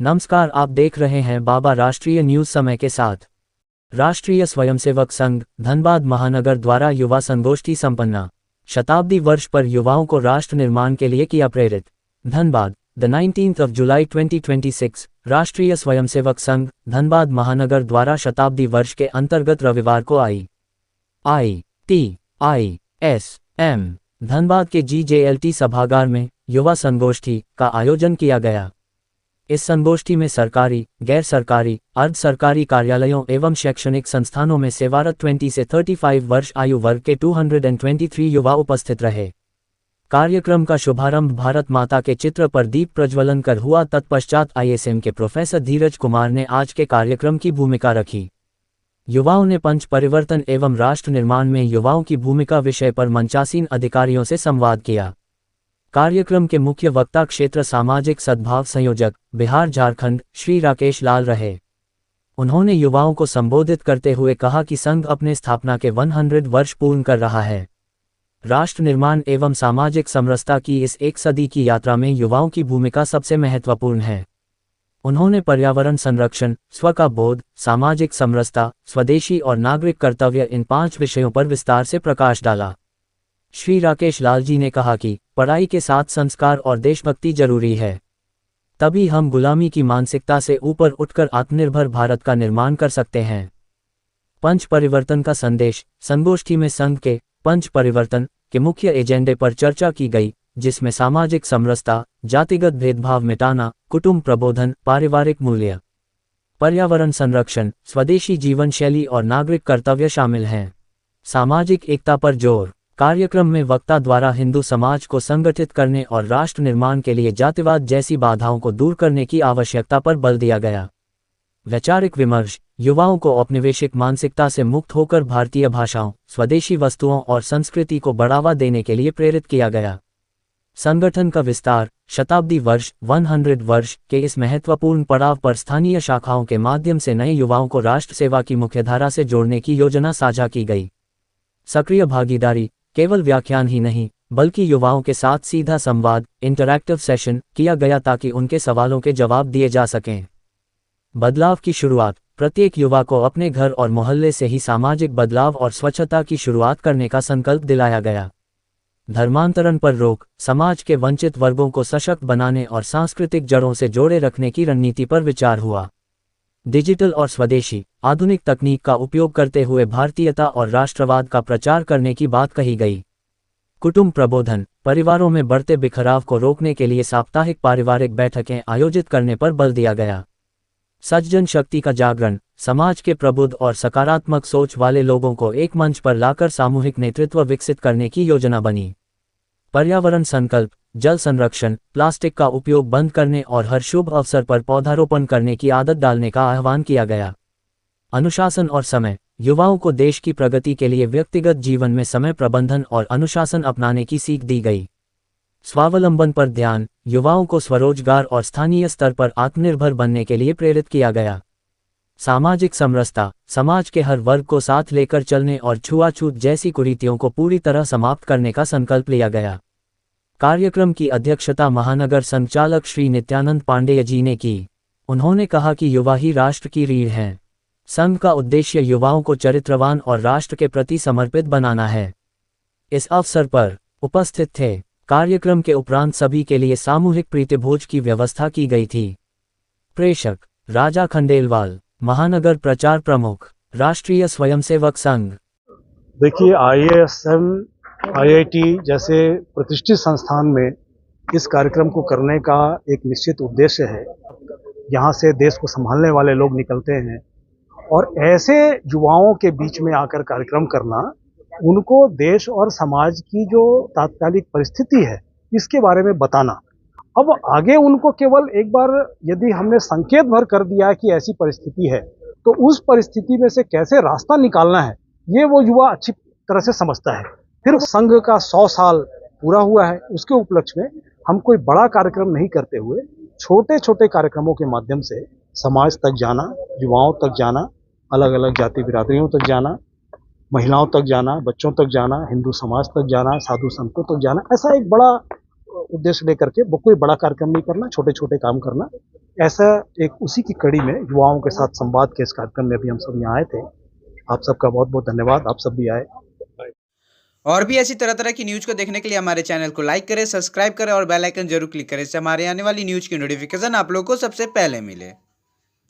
नमस्कार, आप देख रहे हैं बाबा राष्ट्रीय न्यूज समय के साथ। राष्ट्रीय स्वयंसेवक संघ धनबाद महानगर द्वारा युवा संगोष्ठी संपन्न। शताब्दी वर्ष पर युवाओं को राष्ट्र निर्माण के लिए किया प्रेरित। Dhanbad, the 19th of July 2026 राष्ट्रीय स्वयंसेवक संघ धनबाद महानगर द्वारा शताब्दी वर्ष के अंतर्गत रविवार को IITISM धनबाद के GJLT सभागार में युवा संगोष्ठी का आयोजन किया गया। इस संगोष्ठी में सरकारी, गैर सरकारी, अर्ध सरकारी कार्यालयों एवं शैक्षणिक संस्थानों में सेवारत 20 से 35 वर्ष आयु वर्ग के 223 युवा उपस्थित रहे। कार्यक्रम का शुभारंभ भारत माता के चित्र पर दीप प्रज्वलन कर हुआ। तत्पश्चात ISM के प्रोफेसर धीरज कुमार ने आज के कार्यक्रम की भूमिका रखी। युवाओं ने पंच परिवर्तन एवं राष्ट्र निर्माण में युवाओं की भूमिका विषय पर मंचासीन अधिकारियों से संवाद किया। कार्यक्रम के मुख्य वक्ता क्षेत्र सामाजिक सद्भाव संयोजक बिहार झारखंड श्री राकेश लाल रहे। उन्होंने युवाओं को संबोधित करते हुए कहा कि संघ अपने स्थापना के 100 वर्ष पूर्ण कर रहा है। राष्ट्र निर्माण एवं सामाजिक समरसता की इस एक सदी की यात्रा में युवाओं की भूमिका सबसे महत्वपूर्ण है। उन्होंने पर्यावरण संरक्षण, स्व का बोध, सामाजिक समरसता, स्वदेशी और नागरिक कर्तव्य इन 5 विषयों पर विस्तार से प्रकाश डाला। श्री राकेश लाल जी ने कहा कि पढ़ाई के साथ संस्कार और देशभक्ति जरूरी है, तभी हम गुलामी की मानसिकता से ऊपर उठकर आत्मनिर्भर भारत का निर्माण कर सकते हैं। पंच परिवर्तन का संदेश। संगोष्ठी में संघ के पंच परिवर्तन के मुख्य एजेंडे पर चर्चा की गई, जिसमें सामाजिक समरसता, जातिगत भेदभाव मिटाना, कुटुंब प्रबोधन, पारिवारिक मूल्य, पर्यावरण संरक्षण, स्वदेशी जीवन शैली और नागरिक कर्तव्य शामिल हैं। सामाजिक एकता पर जोर। कार्यक्रम में वक्ता द्वारा हिंदू समाज को संगठित करने और राष्ट्र निर्माण के लिए जातिवाद जैसी बाधाओं को दूर करने की आवश्यकता पर बल दिया गया। वैचारिक विमर्श। युवाओं को औपनिवेशिक मानसिकता से मुक्त होकर भारतीय भाषाओं, स्वदेशी वस्तुओं और संस्कृति को बढ़ावा देने के लिए प्रेरित किया गया। संगठन का विस्तार। शताब्दी वर्ष 100 वर्ष के इस महत्वपूर्ण पड़ाव पर स्थानीय शाखाओं के माध्यम से नए युवाओं को राष्ट्र सेवा की मुख्यधारा से जोड़ने की योजना साझा की गई। सक्रिय भागीदारी। केवल व्याख्यान ही नहीं, बल्कि युवाओं के साथ सीधा संवाद, इंटरैक्टिव सेशन किया गया ताकि उनके सवालों के जवाब दिए जा सकें। बदलाव की शुरुआत। प्रत्येक युवा को अपने घर और मोहल्ले से ही सामाजिक बदलाव और स्वच्छता की शुरुआत करने का संकल्प दिलाया गया। धर्मांतरण पर रोक। समाज के वंचित वर्गों को सशक्त बनाने और सांस्कृतिक जड़ों से जोड़े रखने की रणनीति पर विचार हुआ। डिजिटल और स्वदेशी, आधुनिक तकनीक का उपयोग करते हुए भारतीयता और राष्ट्रवाद का प्रचार करने की बात कही गई। कुटुंब प्रबोधन। परिवारों में बढ़ते बिखराव को रोकने के लिए साप्ताहिक पारिवारिक बैठकें आयोजित करने पर बल दिया गया। सज्जन शक्ति का जागरण। समाज के प्रबुद्ध और सकारात्मक सोच वाले लोगों को एक मंच पर लाकर सामूहिक नेतृत्व विकसित करने की योजना बनी। पर्यावरण संकल्प। जल संरक्षण, प्लास्टिक का उपयोग बंद करने और हर शुभ अवसर पर पौधारोपण करने की आदत डालने का आह्वान किया गया। अनुशासन और समय। युवाओं को देश की प्रगति के लिए व्यक्तिगत जीवन में समय प्रबंधन और अनुशासन अपनाने की सीख दी गई। स्वावलंबन पर ध्यान। युवाओं को स्वरोजगार और स्थानीय स्तर पर आत्मनिर्भर बनने के लिए प्रेरित किया गया। सामाजिक समरसता। समाज के हर वर्ग को साथ लेकर चलने और छुआछूत जैसी कुरीतियों को पूरी तरह समाप्त करने का संकल्प लिया गया। कार्यक्रम की अध्यक्षता महानगर संचालक श्री नित्यानंद पांडेय जी ने की। उन्होंने कहा कि युवा ही राष्ट्र की रीढ़ हैं। संघ का उद्देश्य युवाओं को चरित्रवान और राष्ट्र के प्रति समर्पित बनाना है। इस अवसर पर उपस्थित थे। कार्यक्रम के उपरांत सभी के लिए सामूहिक प्रीतिभोज की व्यवस्था की गई थी। प्रेषक राजा खंडेलवाल, महानगर प्रचार प्रमुख, राष्ट्रीय स्वयंसेवक संघ। देखिए, IISM IIT जैसे प्रतिष्ठित संस्थान में इस कार्यक्रम को करने का एक निश्चित उद्देश्य है। यहाँ से देश को संभालने वाले लोग निकलते हैं और ऐसे युवाओं के बीच में आकर कार्यक्रम करना, उनको देश और समाज की जो तात्कालिक परिस्थिति है इसके बारे में बताना। अब आगे उनको केवल एक बार यदि हमने संकेत भर कर दिया कि ऐसी परिस्थिति है, तो उस परिस्थिति में से कैसे रास्ता निकालना है, ये वो युवा अच्छी तरह से समझता है। फिर संघ का 100 साल पूरा हुआ है, उसके उपलक्ष्य में हम कोई बड़ा कार्यक्रम नहीं करते हुए छोटे छोटे कार्यक्रमों के माध्यम से समाज तक जाना, युवाओं तक जाना, अलग अलग जाति बिरादरियों तक जाना, महिलाओं तक जाना, बच्चों तक जाना, हिंदू समाज तक जाना, साधु संतों तक जाना, ऐसा एक बड़ा उद्देश्य लेकर के कोई बड़ा कार्यक्रम नहीं करना, छोटे छोटे काम करना, ऐसा एक उसी की कड़ी में युवाओं के साथ संवाद के इस कार्यक्रम में भी हम सब यहाँ आए थे। आप सबका बहुत बहुत धन्यवाद, आप सब भी आए। और भी ऐसी तरह तरह की न्यूज़ को देखने के लिए हमारे चैनल को लाइक करें, सब्सक्राइब करें और बेल आइकन जरूर क्लिक करें, इससे हमारे आने वाली न्यूज़ की नोटिफिकेशन आप लोगों को सबसे पहले मिले।